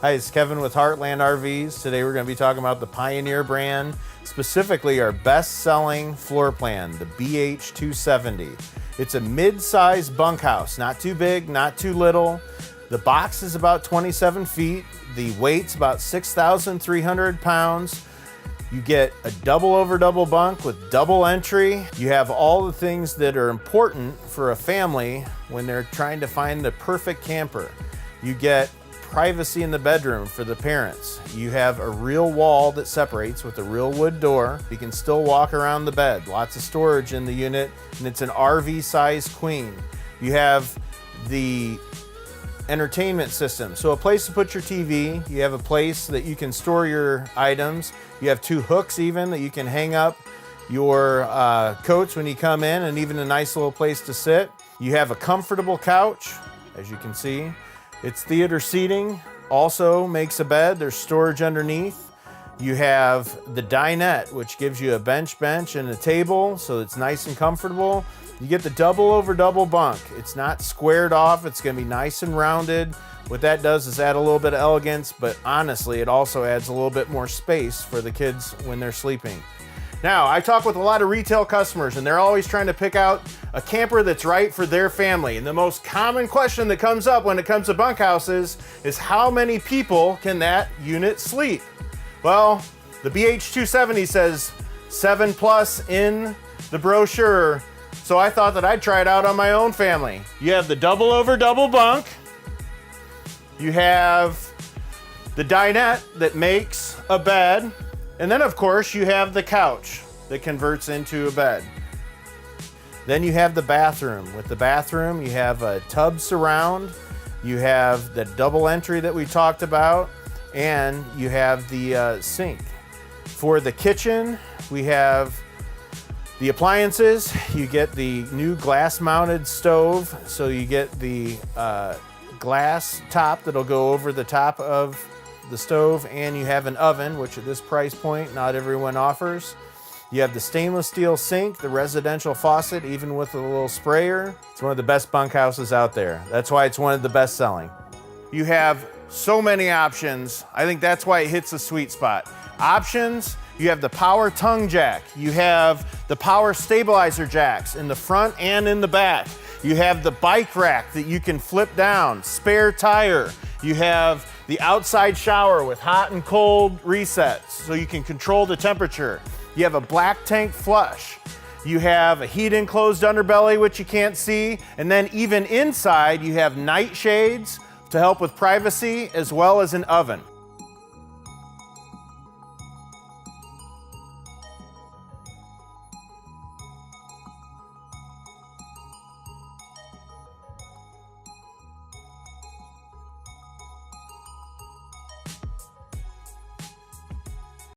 Hi, it's Kevin with Heartland RVs. Today we're going to be talking about the Pioneer brand, specifically our best-selling floor plan, the BH270. It's a mid-size bunkhouse, not too big, not too little. The box is about 27 feet. The weight's about 6,300 pounds. You get a double over double bunk with double entry. You have all the things that are important for a family when they're trying to find the perfect camper. You get privacy in the bedroom for the parents. You have a real wall that separates with a real wood door. You can still walk around the bed. Lots of storage in the unit, and it's an RV size queen. You have the entertainment system. So a place to put your TV. You have a place that you can store your items. You have two hooks even that you can hang up your coats when you come in, and even a nice little place to sit. You have a comfortable couch, as you can see. It's theater seating, also makes a bed. There's storage underneath. You have the dinette, which gives you a bench and a table, so it's nice and comfortable. You get the double over double bunk. It's not squared off. It's gonna be nice and rounded. What that does is add a little bit of elegance, but honestly, it also adds a little bit more space for the kids when they're sleeping. Now, I talk with a lot of retail customers, and they're always trying to pick out a camper that's right for their family. And the most common question that comes up when it comes to bunkhouses is how many people can that unit sleep? Well, the BH270 says 7+ in the brochure, so I thought that I'd try it out on my own family. You have the double over double bunk. You have the dinette that makes a bed. And then, of course, you have the couch that converts into a bed. Then you have the bathroom. With the bathroom, you have a tub surround, you have the double entry that we talked about, and you have the sink. For the kitchen, we have the appliances. You get the new glass-mounted stove, so you get the glass top that'll go over the top of the stove, and you have an oven, which at this price point, not everyone offers. You have the stainless steel sink, the residential faucet, even with a little sprayer. It's one of the best bunkhouses out there. That's why it's one of the best selling. You have so many options. I think that's why it hits the sweet spot. Options, you have the power tongue jack. You have the power stabilizer jacks in the front and in the back. You have the bike rack that you can flip down, spare tire. You have the outside shower with hot and cold resets so you can control the temperature. You have a black tank flush. You have a heat enclosed underbelly, which you can't see. And then even inside, you have night shades to help with privacy, as well as an oven.